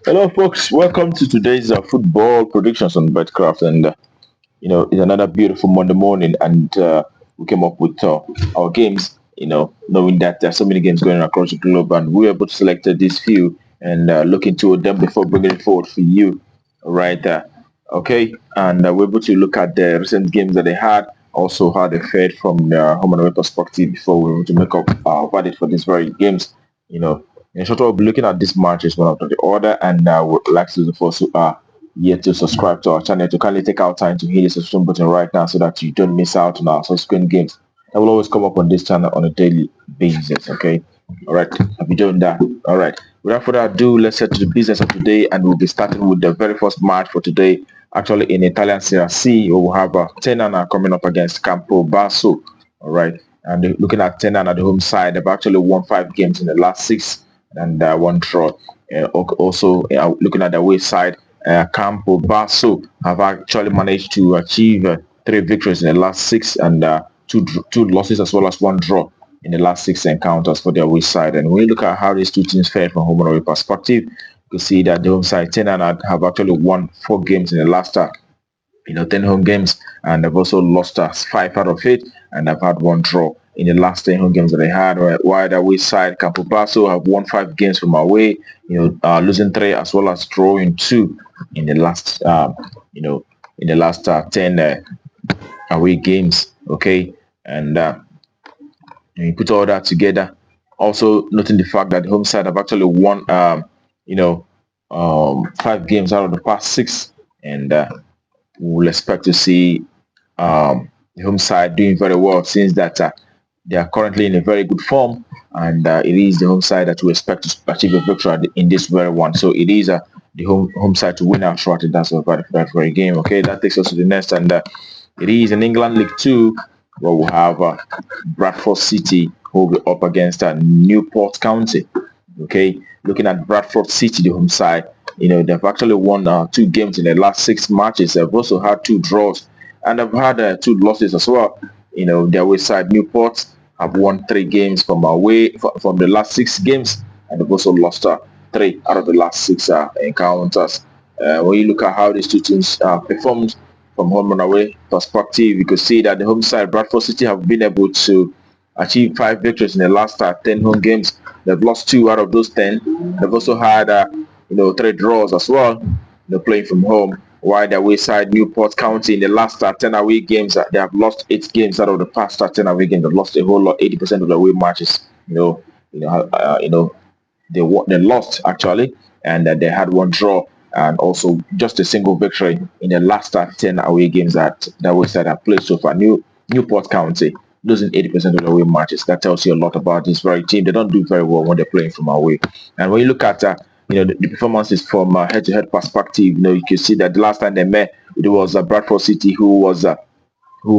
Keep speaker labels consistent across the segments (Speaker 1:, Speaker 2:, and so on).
Speaker 1: Hello, folks. Welcome to today's football predictions on Betcraft, and it's another beautiful Monday morning, and we came up with our games. Knowing that there are so many games going on across the globe, and we were able to select these few and look into them before bringing it forward for you. Right there, okay, and we're able to look at the recent games that they had, also how they fared from the home and away perspective before we were able to make up our verdict for these very games. You know, in short, we'll be looking at this matches one after the other, and would like to the first who are yet to subscribe to our channel to kindly take out time to hit the subscription button right now so that you don't miss out on our subsequent games that will always come up on this channel on a daily basis. Okay, all right. Have you done that? All right. Without further ado, let's head to the business of today, and we'll be starting with the very first match for today. Actually, in Italian Serie C, we will have Ternana coming up against Campobasso. All right. And looking at Ternana, the home side, they've actually won 5 games in the last 6 and one draw. Also, looking at the away side, Campobasso have actually managed to achieve 3 victories in the last 6 and two losses as well as one draw in the last 6 encounters for their away side. And when you look at how these two teams fared from home and away perspective, you can see that the home side, Ternana, have actually won 4 games in the last 10 home games, and they've also lost 5 out of 8, and they've had one draw in the last 10 home games that they had. While the away side, Campobasso have won 5 games from away, losing 3 as well as drawing 2 in the last, in the last 10 away games. Okay, and you put all that together. Also, noting the fact that the home side have actually won, 5 games out of the past 6, and we'll expect to see the home side doing very well since that they are currently in a very good form, and it is the home side that we expect to achieve a victory in this very one. So it is the home side to win outright in that very game. Okay, that takes us to the next, and it is in England League Two where we'll have Bradford City who will be up against Newport County. Okay, looking at Bradford City, the home side, they've actually won 2 games in the last 6 matches. They've also had 2 draws, and they've had 2 losses as well. Their away side, Newport, have won 3 games from the last 6 games, and they've also lost 3 out of the last 6 encounters. When you look at how these two teams performed from home and away perspective, you could see that the home side, Bradford City, have been able to achieve 5 victories in the last 10 home games. They've lost 2 out of those 10. They've also had 3 draws as well. Playing from home. While the away side, Newport County, in the last 10 away games, they have lost 8 games out of the past 10 away games. They've lost a whole lot, 80% of the away matches. They lost actually, and they had one draw and also just a single victory in the last 10 away games that away side have played so far. Newport County losing 80% of the away matches. That tells you a lot about this very team. They don't do very well when they're playing from away. And when you look at the performances from head-to-head perspective, you can see that the last time they met, it was Bradford City who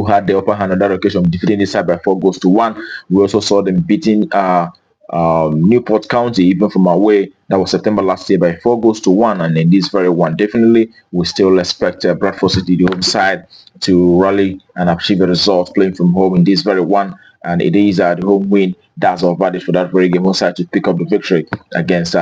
Speaker 1: had the upper hand on that occasion, defeating this side by 4 goals to 1. We also saw them beating Newport County, even from away. That was September last year by 4 goals to 1, and in this very one, definitely we still expect Bradford City, the home side, to rally and achieve a result playing from home in this very one. And it is the home win that's our verdict for that very game. Home side to pick up the victory against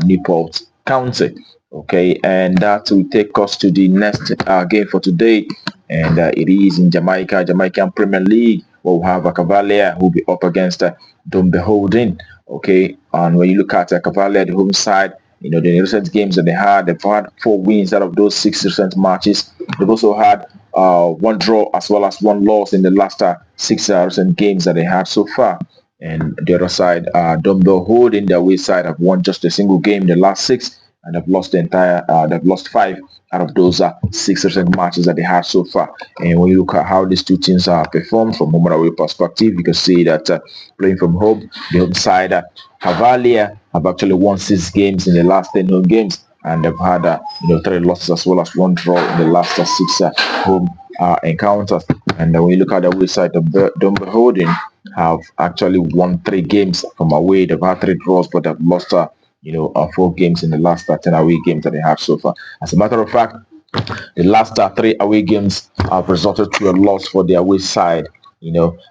Speaker 1: Newport County. Okay, and that will take us to the next game for today, and it is in Jamaican Premier League. We'll have a Cavalier who will be up against Dunbeholde. Okay, and when you look at Cavalier, the home side, the recent games that they've had 4 wins out of those 6 recent matches. They've also had 1 draw as well as 1 loss in the last 6 recent games that they had so far. And the other side, Dunbeholde, in their away side, have won just a single game in the last 6, and they've lost they've lost 5 out of those 6 recent matches that they had so far. And when you look at how these two teams are performed from home and away perspective, you can see that playing from home, the home side, Cavalier, have actually won 6 games in the last 10 home games, and they've had 3 losses as well as 1 draw in the last 6 home encounters. And when you look at the away side, the Dunbeholde have actually won 3 games from away. They've had 3 draws, but they've lost 4 games in the last 10 away games that they have so far. As a matter of fact, the last 3 away games have resulted to a loss for the away side.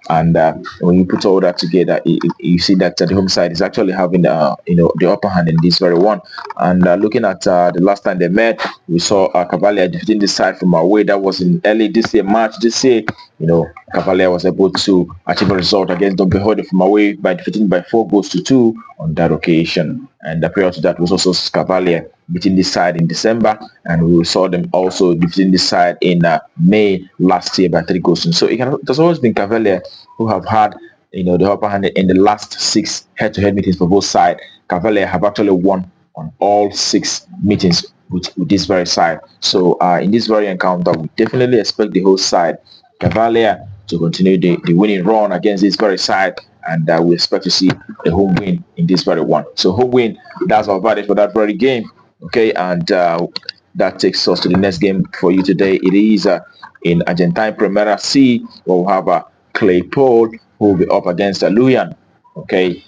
Speaker 1: And when you put all that together, you see that the home side is actually having the upper hand in this very one. And looking at the last time they met, we saw Cavalier defeating this side from away. That was in early this year, March this year. Cavalier was able to achieve a result against Dunbeholde from away by defeating by 4 goals to 2 on that occasion. And prior to that was also Cavalier beating this side in December, and we saw them also defeating this side in May last year by 3 goals. So it has always been Cavalier who have had the upper hand in the last 6 head-to-head meetings for both sides. Cavalier have actually won on all 6 meetings with this very side. So in this very encounter, we definitely expect the whole side, Cavalier, to continue the winning run against this very side, and we expect to see the home win in this very one. So home win, that's our verdict for that very game. Okay, and that takes us to the next game for you today. It is in Argentine Primera C, where we'll have Claypole, who will be up against Lujan. Okay,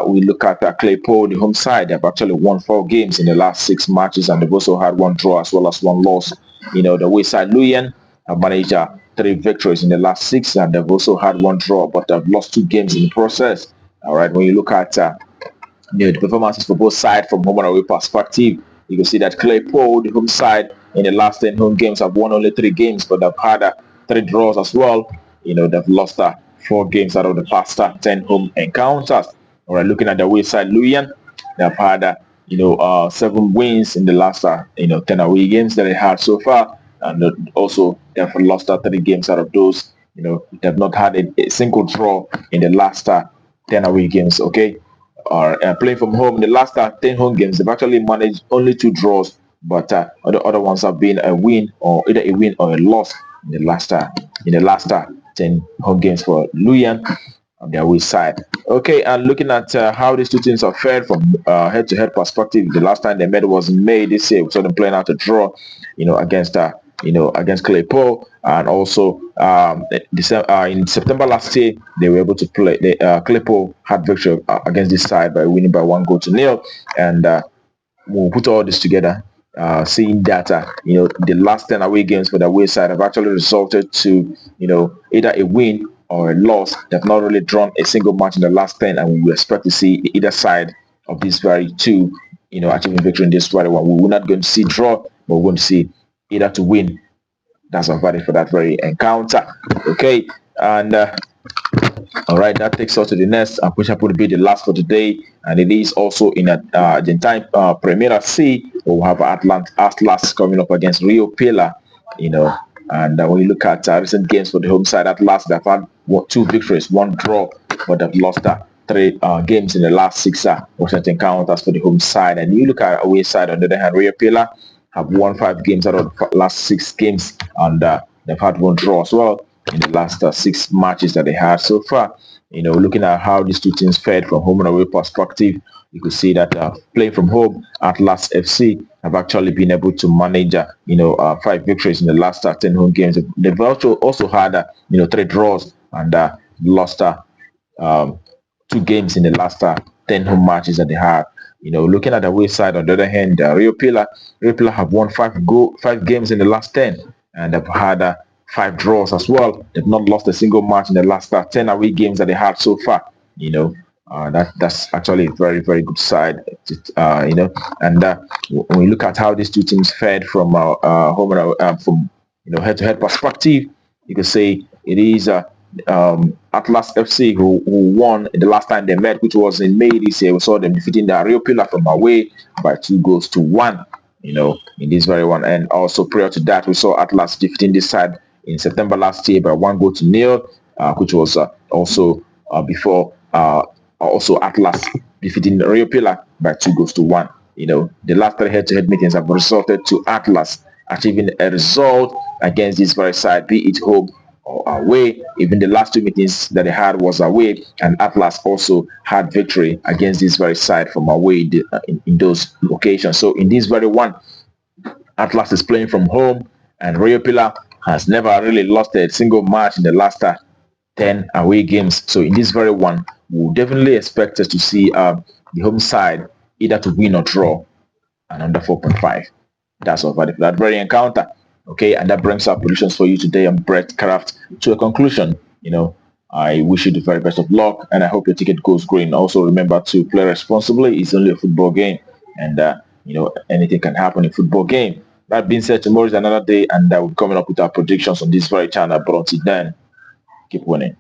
Speaker 1: we look at Claypole, the home side. They've actually won 4 games in the last 6 matches, and they've also had 1 draw as well as 1 loss. The way side Lujan have managed 3 victories in the last 6, and they've also had 1 draw, but they've lost 2 games in the process. All right, when you look at the performances for both sides from home and away perspective, you can see that Claypole, the home side, in the last 10 home games have won only 3 games, but they've had 3 draws as well. They've lost 4 games out of the past 10 home encounters. All right, looking at the away side, Lujan, they've had 7 wins in the last 10 away games that they had so far, and also they've lost 3 games out of those. They've not had a single draw in the last 10 away games. Okay. Or playing from home in the last 10 home games, they've actually managed only 2 draws, but the other ones have been a win, or either a win or a loss in the last 10 home games for Lujan on their away side. Okay, and looking at how these 2 teams are fared from head-to-head perspective, the last time they met was in May this year. We saw them playing out a draw, against Claypole, and also in September last year they were able to play. Claypole had victory against this side by winning by 1-0, and we'll put all this together, seeing that the last 10 away games for the away side have actually resulted to either a win or a loss. They've not really drawn a single match in the last 10, and we expect to see either side of these very 2 achieving victory in this very one. We're not going to see draw, but we're going to see either to win. That's our verdict for that very encounter. Okay, and all right, that takes us to the next, which will be the last for today, and it is also in Argentine Primera C, where we'll have Atlas coming up against Rio Pilar. And when you look at recent games for the home side, Atlas, they've had 2 victories, 1 draw, but they've lost 3 games in the last 6 recent encounters for the home side. And you look at away side, on the other hand, Rio Pilar have won 5 games out of the last 6 games, and they've had 1 draw as well in the last 6 matches that they had so far. Looking at how these 2 teams fared from home and away perspective, you could see that playing from home, Atlas FC have actually been able to manage 5 victories in the last 10 home games. They've also had 3 draws, and lost 2 games in the last 10 home matches that they had. Looking at the away side, on the other hand, Rio Pilar have won 5 games in the last 10, and they've had 5 draws as well. They've not lost a single match in the last 10 away games that they had so far. That's actually a very, very good side. And when we look at how these 2 teams fared from home and from head-to-head perspective, you can say it is Atlas FC who won the last time they met, which was in May this year. We saw them defeating the Rio Pilar from away by 2-1, in this very one. And also prior to that, we saw Atlas defeating this side in September last year by 1-0, which was also before also Atlas defeating Rio Pilar by 2-1. The last 3 head-to-head meetings have resulted to Atlas achieving a result against this very side, be it home or away. Even the last 2 meetings that they had was away, and Atlas also had victory against this very side from away in those occasions. So in this very one, Atlas is playing from home, and Rio Pilar has never really lost a single match in the last 10 away games. So in this very one, we'll definitely expect us to see the home side either to win or draw, and under 4.5. That's all for that very encounter. Okay, and that brings our predictions for you today on Brett Craft to a conclusion. I wish you the very best of luck, and I hope your ticket goes green. Also, remember to play responsibly. It's only a football game, and anything can happen in football game. That being said, tomorrow is another day, and we're coming up with our predictions on this very channel. But until then, keep winning.